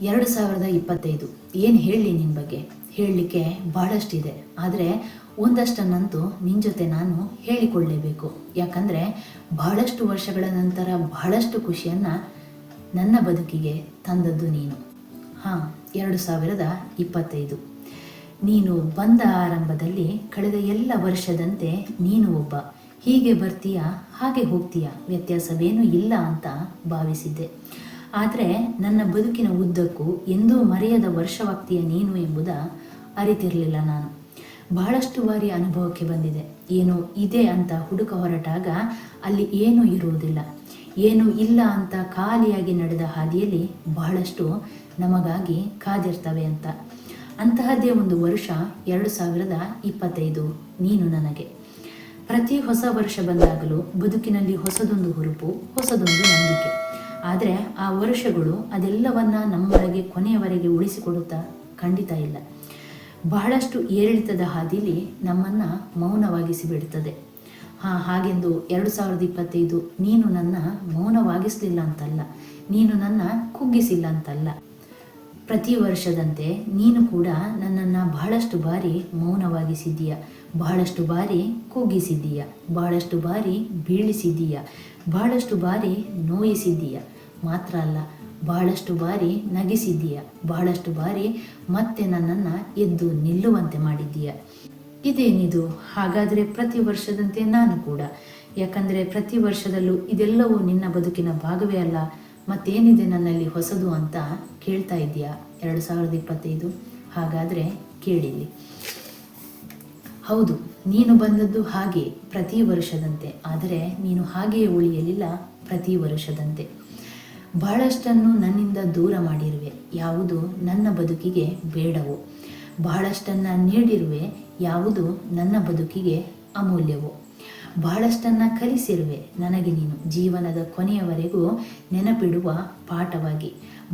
2025 ಏನು ಹೇಳಲಿ ನಿನ್ನ ಬಗ್ಗೆ? ಹೇಳಲಿಕ್ಕೆ ಭಾಳಷ್ಟಿದೆ. ಆದರೆ ಒಂದಷ್ಟನ್ನಂತೂ ನಿನ್ನ ಜೊತೆ ನಾನು ಹೇಳಿಕೊಳ್ಳಲೇಬೇಕು. ಯಾಕಂದರೆ ಬಹಳಷ್ಟು ವರ್ಷಗಳ ನಂತರ ಬಹಳಷ್ಟು ಖುಷಿಯನ್ನು ನನ್ನ ಬದುಕಿಗೆ ತಂದದ್ದು ನೀನು. 2025 ನೀನು ಬಂದ ಆರಂಭದಲ್ಲಿ ಕಳೆದ ಎಲ್ಲ ವರ್ಷದಂತೆ ನೀನು ಒಬ್ಬ. ಹೀಗೆ ಬರ್ತೀಯ, ಹಾಗೆ ಹೋಗ್ತೀಯ, ವ್ಯತ್ಯಾಸವೇನೂ ಇಲ್ಲ ಅಂತ ಭಾವಿಸಿದ್ದೆ. ಆದರೆ ನನ್ನ ಬದುಕಿನ ಉದ್ದಕ್ಕೂ ಎಂದೂ ಮರೆಯದ ವರ್ಷವಾಗ್ತೀಯ ನೀನು ಎಂಬುದ ಅರಿತಿರಲಿಲ್ಲ ನಾನು. ಬಹಳಷ್ಟು ಬಾರಿ ಅನುಭವಕ್ಕೆ ಬಂದಿದೆ. ಏನು ಇದೆ ಅಂತ ಹುಡುಕ ಹೊರಟಾಗ ಅಲ್ಲಿ ಏನೂ ಇರುವುದಿಲ್ಲ. ಏನೂ ಇಲ್ಲ ಅಂತ ಖಾಲಿಯಾಗಿ ನಡೆದ ಹಾದಿಯಲ್ಲಿ ಬಹಳಷ್ಟು ನಮಗಾಗಿ ಕಾದಿರ್ತವೆ ಅಂತ. ಅಂತಹದ್ದೇ ಒಂದು ವರ್ಷ 2025 ನೀನು ನನಗೆ. ಪ್ರತಿ ಹೊಸ ವರ್ಷ ಬಂದಾಗಲೂ ಬದುಕಿನಲ್ಲಿ ಹೊಸದೊಂದು ಹುರುಪು, ಹೊಸದೊಂದು ನಂಬಿಕೆ. ಆದರೆ ಆ ವರ್ಷಗಳು ಅದೆಲ್ಲವನ್ನ ನಮ್ಮೊಳಗೆ ಕೊನೆಯವರೆಗೆ ಉಳಿಸಿಕೊಡುತ್ತಾ ಖಂಡಿತ ಇಲ್ಲ. ಬಹಳಷ್ಟು ಏರಿಳಿತದ ಹಾದಿಲಿ ನಮ್ಮನ್ನು ಮೌನವಾಗಿಸಿ ಬಿಡುತ್ತದೆ. ಹಾಗೆಂದು 2025 ನೀನು ನನ್ನ ಮೌನವಾಗಿಸಲಿಲ್ಲ ಅಂತಲ್ಲ, ನೀನು ನನ್ನ ಕುಗ್ಗಿಸಿಲ್ಲ ಅಂತಲ್ಲ. ಪ್ರತಿ ವರ್ಷದಂತೆ ನೀನು ಕೂಡ ನನ್ನನ್ನು ಬಹಳಷ್ಟು ಬಾರಿ ಮೌನವಾಗಿಸಿದ್ದೀಯ, ಬಹಳಷ್ಟು ಬಾರಿ ಕುಗ್ಗಿಸಿದ್ದೀಯ, ಬಹಳಷ್ಟು ಬಾರಿ ಬೀಳಿಸಿದ್ದೀಯ, ಬಹಳಷ್ಟು ಬಾರಿ ನೋಯಿಸಿದ್ದೀಯ. ಮಾತ್ರ ಅಲ್ಲ, ಬಹಳಷ್ಟು ಬಾರಿ ನಗಿಸಿದ್ದೀಯ, ಬಹಳಷ್ಟು ಬಾರಿ ಮತ್ತೆ ನನ್ನನ್ನು ಎದ್ದು ನಿಲ್ಲುವಂತೆ ಮಾಡಿದ್ದೀಯ. ಇದೇನಿದು? ಹಾಗಾದರೆ ಪ್ರತಿ ವರ್ಷದಂತೆ ನಾನು ಕೂಡ. ಯಾಕಂದರೆ ಪ್ರತಿ ವರ್ಷದಲ್ಲೂ ಇದೆಲ್ಲವೂ ನಿನ್ನ ಬದುಕಿನ ಭಾಗವೇ ಅಲ್ಲ, ಮತ್ತೇನಿದೆ ನನ್ನಲ್ಲಿ ಹೊಸದು ಅಂತ ಕೇಳ್ತಾ ಇದೆಯಾ 2025? ಹಾಗಾದರೆ ಕೇಳಿಲ್ಲಿ. ಹೌದು, ನೀನು ಬಂದದ್ದು ಹಾಗೆ ಪ್ರತಿ ವರ್ಷದಂತೆ. ಆದರೆ ನೀನು ಹಾಗೆಯೇ ಉಳಿಯಲಿಲ್ಲ ಪ್ರತಿ ವರ್ಷದಂತೆ. ಬಹಳಷ್ಟನ್ನು ನನ್ನಿಂದ ದೂರ ಮಾಡಿರುವೆ, ಯಾವುದು ನನ್ನ ಬದುಕಿಗೆ ಬೇಡವೋ. ಬಹಳಷ್ಟನ್ನು ನೀಡಿರುವೆ, ಯಾವುದು ನನ್ನ ಬದುಕಿಗೆ ಅಮೂಲ್ಯವೋ. ಬಹಳಷ್ಟನ್ನು ಕಲಿಸಿರುವೆ ನನಗೆ ನೀನು ಜೀವನದ ಕೊನೆಯವರೆಗೂ ನೆನಪಿಡುವ ಪಾಠವಾಗಿ.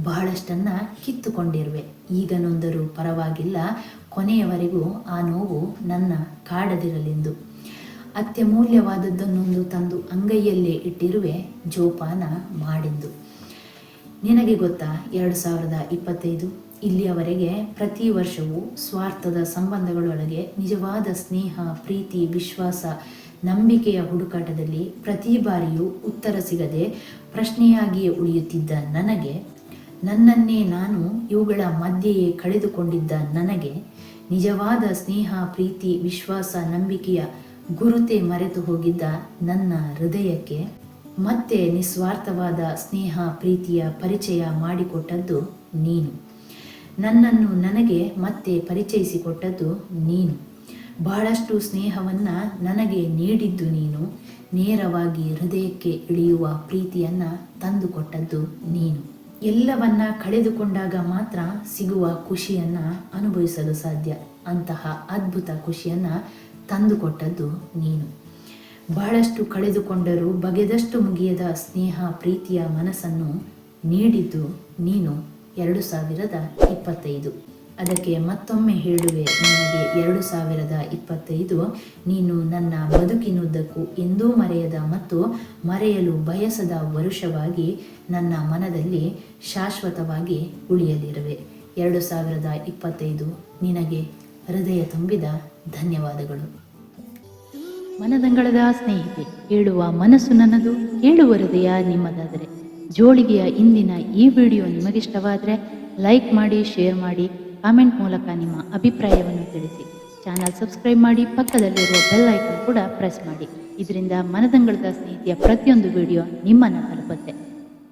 ಬಹಳಷ್ಟನ್ನು ಕಿತ್ತುಕೊಂಡಿರುವೆ, ಈಗ ನೊಂದರೂ ಪರವಾಗಿಲ್ಲ, ಕೊನೆಯವರೆಗೂ ಆ ನೋವು ನನ್ನ ಕಾಡದಿರಲೆಂದು. ಅತ್ಯಮೂಲ್ಯವಾದದ್ದನ್ನೊಂದು ತಂದು ಅಂಗೈಯಲ್ಲೇ ಇಟ್ಟಿರುವೆ ಜೋಪಾನ ಮಾಡೆಂದು. ನಿನಗೆ ಗೊತ್ತಾ 2025 ಇಲ್ಲಿಯವರೆಗೆ ಪ್ರತಿ ವರ್ಷವೂ ಸ್ವಾರ್ಥದ ಸಂಬಂಧಗಳೊಳಗೆ ನಿಜವಾದ ಸ್ನೇಹ, ಪ್ರೀತಿ, ವಿಶ್ವಾಸ, ನಂಬಿಕೆಯ ಹುಡುಕಾಟದಲ್ಲಿ ಪ್ರತಿ ಬಾರಿಯೂ ಉತ್ತರ ಸಿಗದೆ ಪ್ರಶ್ನೆಯಾಗಿಯೇ ಉಳಿಯುತ್ತಿದ್ದ ನನಗೆ, ನನ್ನನ್ನೇ ನಾನು ಇವುಗಳ ಮಧ್ಯೆಯೇ ಕಳೆದುಕೊಂಡಿದ್ದ ನನಗೆ, ನಿಜವಾದ ಸ್ನೇಹ, ಪ್ರೀತಿ, ವಿಶ್ವಾಸ, ನಂಬಿಕೆಯ ಗುರುತೆ ಮರೆತು ಹೋಗಿದ್ದ ನನ್ನ ಹೃದಯಕ್ಕೆ ಮತ್ತೆ ನಿಸ್ವಾರ್ಥವಾದ ಸ್ನೇಹ, ಪ್ರೀತಿಯ ಪರಿಚಯ ಮಾಡಿಕೊಟ್ಟದ್ದು ನೀನು. ನನ್ನನ್ನು ನನಗೆ ಮತ್ತೆ ಪರಿಚಯಿಸಿಕೊಟ್ಟದ್ದು ನೀನು. ಬಹಳಷ್ಟು ಸ್ನೇಹವನ್ನು ನನಗೆ ನೀಡಿದ್ದು ನೀನು. ನೇರವಾಗಿ ಹೃದಯಕ್ಕೆ ಇಳಿಯುವ ಪ್ರೀತಿಯನ್ನು ತಂದುಕೊಟ್ಟದ್ದು ನೀನು. ಎಲ್ಲವನ್ನ ಕಳೆದುಕೊಂಡಾಗ ಮಾತ್ರ ಸಿಗುವ ಖುಷಿಯನ್ನು ಅನುಭವಿಸಲು ಸಾಧ್ಯ. ಅಂತಹ ಅದ್ಭುತ ಖುಷಿಯನ್ನು ತಂದುಕೊಟ್ಟದ್ದು ನೀನು. ಬಹಳಷ್ಟು ಕಳೆದುಕೊಂಡರೂ ಬಗೆದಷ್ಟು ಮುಗಿಯದ ಸ್ನೇಹ, ಪ್ರೀತಿಯ ಮನಸ್ಸನ್ನು ನೀಡಿದ್ದು ನೀನು 2025. ಅದಕ್ಕೆ ಮತ್ತೊಮ್ಮೆ ಹೇಳುವೆ ನಿನಗೆ 2025 ನೀನು ನನ್ನ ಬದುಕಿನುದ್ದಕ್ಕೂ ಎಂದೂ ಮರೆಯದ ಮತ್ತು ಮರೆಯಲು ಬಯಸದ ವರುಷವಾಗಿ ನನ್ನ ಮನದಲ್ಲಿ ಶಾಶ್ವತವಾಗಿ ಉಳಿಯಲಿರುವೆ. 2025 ನಿನಗೆ ಹೃದಯ ತುಂಬಿದ ಧನ್ಯವಾದಗಳು. ಮನದಂಗಳದ ಸ್ನೇಹಿತೆ, ಹೇಳುವ ಮನಸ್ಸು ನನ್ನದು, ಹೇಳುವ ಹೃದಯ ನಿಮ್ಮದಾದರೆ. ಜೋಳಿಗೆಯ ಇಂದಿನ ಈ ವಿಡಿಯೋ ನಿಮಗಿಷ್ಟವಾದರೆ ಲೈಕ್ ಮಾಡಿ, ಶೇರ್ ಮಾಡಿ, ಕಾಮೆಂಟ್ ಮೂಲಕ ನಿಮ್ಮ ಅಭಿಪ್ರಾಯವನ್ನು ತಿಳಿಸಿ. ಚಾನಲ್ ಸಬ್ಸ್ಕ್ರೈಬ್ ಮಾಡಿ, ಪಕ್ಕದಲ್ಲಿರುವ ಬೆಲ್ ಐಕಾನ್ ಕೂಡ ಪ್ರೆಸ್ ಮಾಡಿ. ಇದರಿಂದ ಮನದಂಗಳದ ಸ್ನೇಹಿತೆಯ ಪ್ರತಿಯೊಂದು ವಿಡಿಯೋ ನಿಮ್ಮನ್ನು ತಲುಪುತ್ತೆ.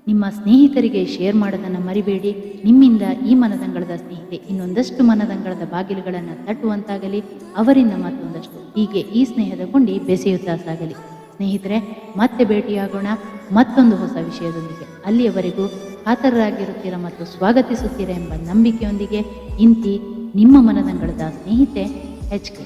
ನಿಮ್ಮ ಸ್ನೇಹಿತರಿಗೆ ಶೇರ್ ಮಾಡೋದನ್ನು ಮರಿಬೇಡಿ. ನಿಮ್ಮಿಂದ ಈ ಮನದಂಗಳದ ಸ್ನೇಹಿತೆ ಇನ್ನೊಂದಷ್ಟು ಮನದಂಗಳದ ಬಾಗಿಲುಗಳನ್ನು ತಟ್ಟುವಂತಾಗಲಿ, ಅವರಿಂದ ಮತ್ತೊಂದಷ್ಟು. ಹೀಗೆ ಈ ಸ್ನೇಹದ ಕೊಂಡಿ ಬೆಸೆಯುತ್ತಾ ಸಾಗಲಿ. ಸ್ನೇಹಿತರೆ, ಮತ್ತೆ ಭೇಟಿಯಾಗೋಣ ಮತ್ತೊಂದು ಹೊಸ ವಿಷಯದೊಂದಿಗೆ. ಅಲ್ಲಿಯವರೆಗೂ ಕಾತರರಾಗಿರುತ್ತೀರ ಮತ್ತು ಸ್ವಾಗತಿಸುತ್ತೀರಾ ಎಂಬ ನಂಬಿಕೆಯೊಂದಿಗೆ ಇಂತಿ ನಿಮ್ಮ ಮನದಂಗಳದ ಸ್ನೇಹಿತೆ HK.